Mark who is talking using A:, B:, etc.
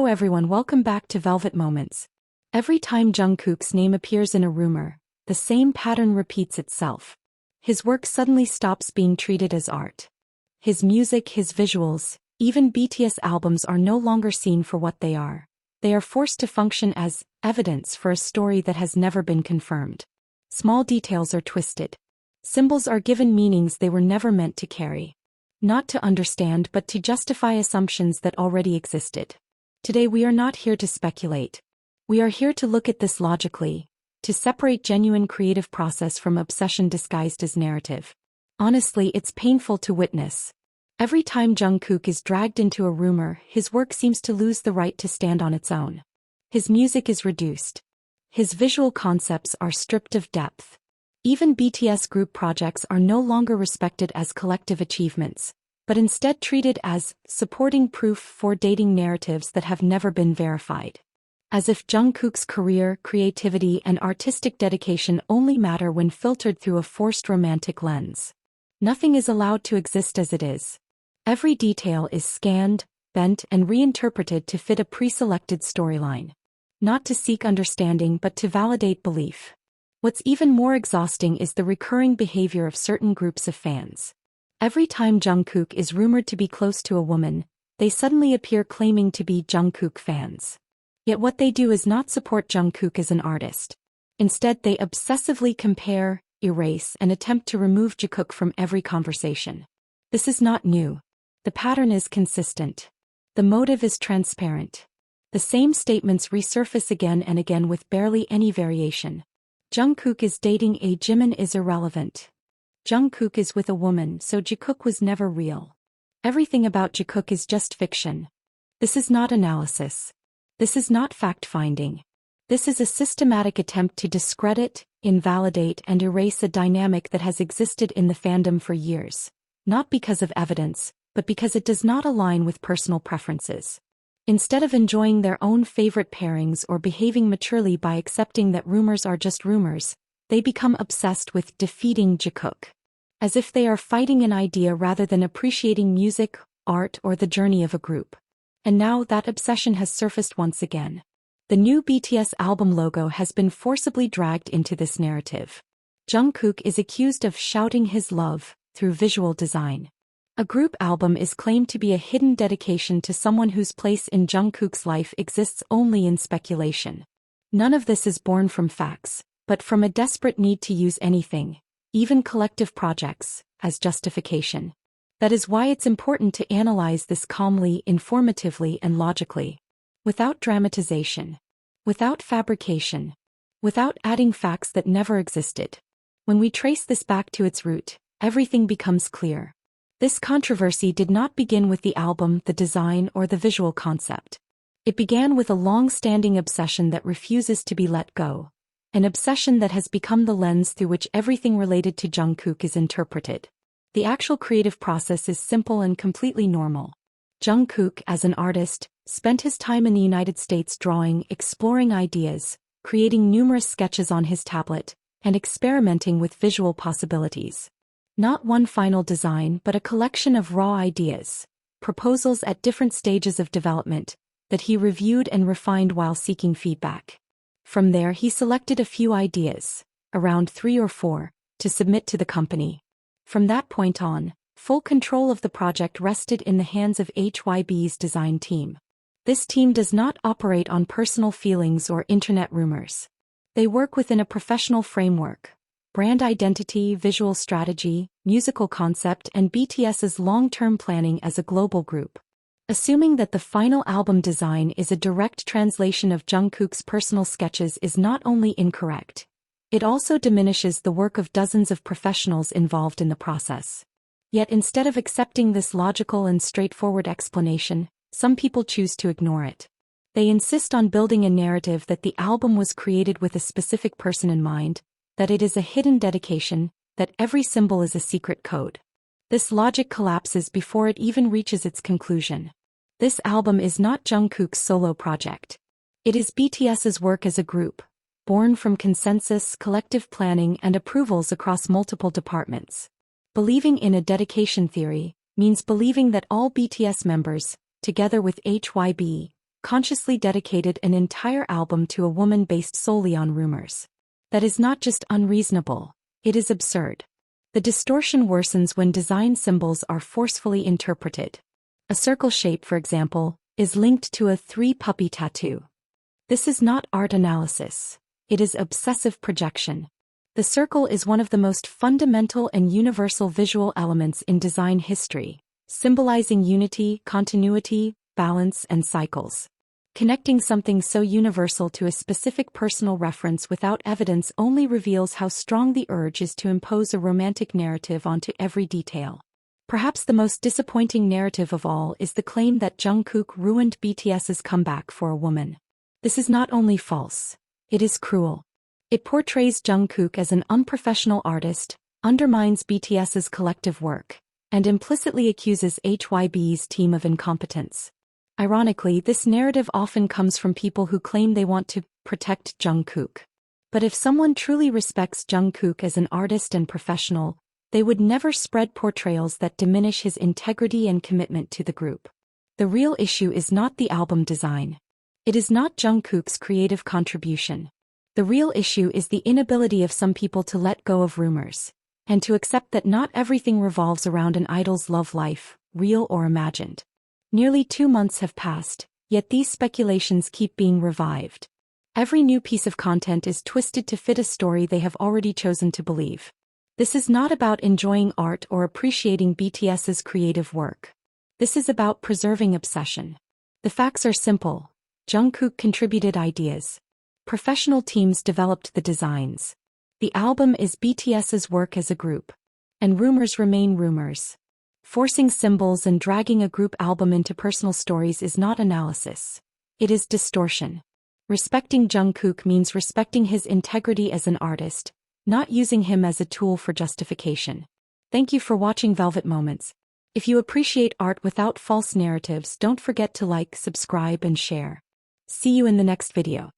A: Hello everyone, welcome back to Velvet Moments. Every time Jungkook's name appears in a rumor, the same pattern repeats itself. His work suddenly stops being treated as art. His music, his visuals, even BTS albums are no longer seen for what they are. They are forced to function as evidence for a story that has never been confirmed. Small details are twisted. Symbols are given meanings they were never meant to carry. Not to understand but to justify assumptions that already existed. Today we are not here to speculate. We are here to look at this logically, to separate genuine creative process from obsession disguised as narrative. Honestly, it's painful to witness. Every time Jungkook is dragged into a rumor, his work seems to lose the right to stand on its own. His music is reduced. His visual concepts are stripped of depth. Even BTS group projects are no longer respected as collective achievements, but instead treated as supporting proof for dating narratives that have never been verified. As if Jungkook's career, creativity, and artistic dedication only matter when filtered through a forced romantic lens. Nothing is allowed to exist as it is. Every detail is scanned, bent, and reinterpreted to fit a pre-selected storyline. Not to seek understanding but to validate belief. What's even more exhausting is the recurring behavior of certain groups of fans. Every time Jungkook is rumored to be close to a woman, they suddenly appear claiming to be Jungkook fans. Yet what they do is not support Jungkook as an artist. Instead, they obsessively compare, erase, and attempt to remove Jikook from every conversation. This is not new. The pattern is consistent. The motive is transparent. The same statements resurface again and again with barely any variation. Jungkook is dating a Jimin is irrelevant. Jungkook is with a woman, so Jikook was never real. Everything about Jikook is just fiction. This is not analysis. This is not fact-finding. This is a systematic attempt to discredit, invalidate, and erase a dynamic that has existed in the fandom for years. Not because of evidence, but because it does not align with personal preferences. Instead of enjoying their own favorite pairings or behaving maturely by accepting that rumors are just rumors, they become obsessed with defeating Jikook. As if they are fighting an idea rather than appreciating music, art, or the journey of a group. And now that obsession has surfaced once again. The new BTS album logo has been forcibly dragged into this narrative. Jungkook is accused of shouting his love through visual design. A group album is claimed to be a hidden dedication to someone whose place in Jungkook's life exists only in speculation. None of this is born from facts, but from a desperate need to use anything, even collective projects, as justification. That is why it's important to analyze this calmly, informatively, and logically. Without dramatization. Without fabrication. Without adding facts that never existed. When we trace this back to its root, everything becomes clear. This controversy did not begin with the album, the design, or the visual concept. It began with a long-standing obsession that refuses to be let go. An obsession that has become the lens through which everything related to Jungkook is interpreted. The actual creative process is simple and completely normal. Jungkook, as an artist, spent his time in the United States drawing, exploring ideas, creating numerous sketches on his tablet, and experimenting with visual possibilities. Not one final design but a collection of raw ideas, proposals at different stages of development, that he reviewed and refined while seeking feedback. From there he selected a few ideas, around 3 or 4, to submit to the company. From that point on, full control of the project rested in the hands of HYB's design team. This team does not operate on personal feelings or internet rumors. They work within a professional framework. Brand identity, visual strategy, musical concept, and BTS's long-term planning as a global group. Assuming that the final album design is a direct translation of Jungkook's personal sketches is not only incorrect, it also diminishes the work of dozens of professionals involved in the process. Yet instead of accepting this logical and straightforward explanation, some people choose to ignore it. They insist on building a narrative that the album was created with a specific person in mind, that it is a hidden dedication, that every symbol is a secret code. This logic collapses before it even reaches its conclusion. This album is not Jungkook's solo project. It is BTS's work as a group, born from consensus, collective planning, and approvals across multiple departments. Believing in a dedication theory means believing that all BTS members, together with HYB, consciously dedicated an entire album to a woman based solely on rumors. That is not just unreasonable, it is absurd. The distortion worsens when design symbols are forcefully interpreted. A circle shape, for example, is linked to a three-puppy tattoo. This is not art analysis. It is obsessive projection. The circle is one of the most fundamental and universal visual elements in design history, symbolizing unity, continuity, balance, and cycles. Connecting something so universal to a specific personal reference without evidence only reveals how strong the urge is to impose a romantic narrative onto every detail. Perhaps the most disappointing narrative of all is the claim that Jungkook ruined BTS's comeback for a woman. This is not only false, it is cruel. It portrays Jungkook as an unprofessional artist, undermines BTS's collective work, and implicitly accuses HYB's team of incompetence. Ironically, this narrative often comes from people who claim they want to protect Jungkook. But if someone truly respects Jungkook as an artist and professional, they would never spread portrayals that diminish his integrity and commitment to the group. The real issue is not the album design. It is not Jungkook's creative contribution. The real issue is the inability of some people to let go of rumors, and to accept that not everything revolves around an idol's love life, real or imagined. Nearly 2 months have passed, yet these speculations keep being revived. Every new piece of content is twisted to fit a story they have already chosen to believe. This is not about enjoying art or appreciating BTS's creative work. This is about preserving obsession. The facts are simple. Jungkook contributed ideas. Professional teams developed the designs. The album is BTS's work as a group. And rumors remain rumors. Forcing symbols and dragging a group album into personal stories is not analysis. It is distortion. Respecting Jungkook means respecting his integrity as an artist, not using him as a tool for justification. Thank you for watching Velvet Moments. If you appreciate art without false narratives, don't forget to like, subscribe, and share. See you in the next video.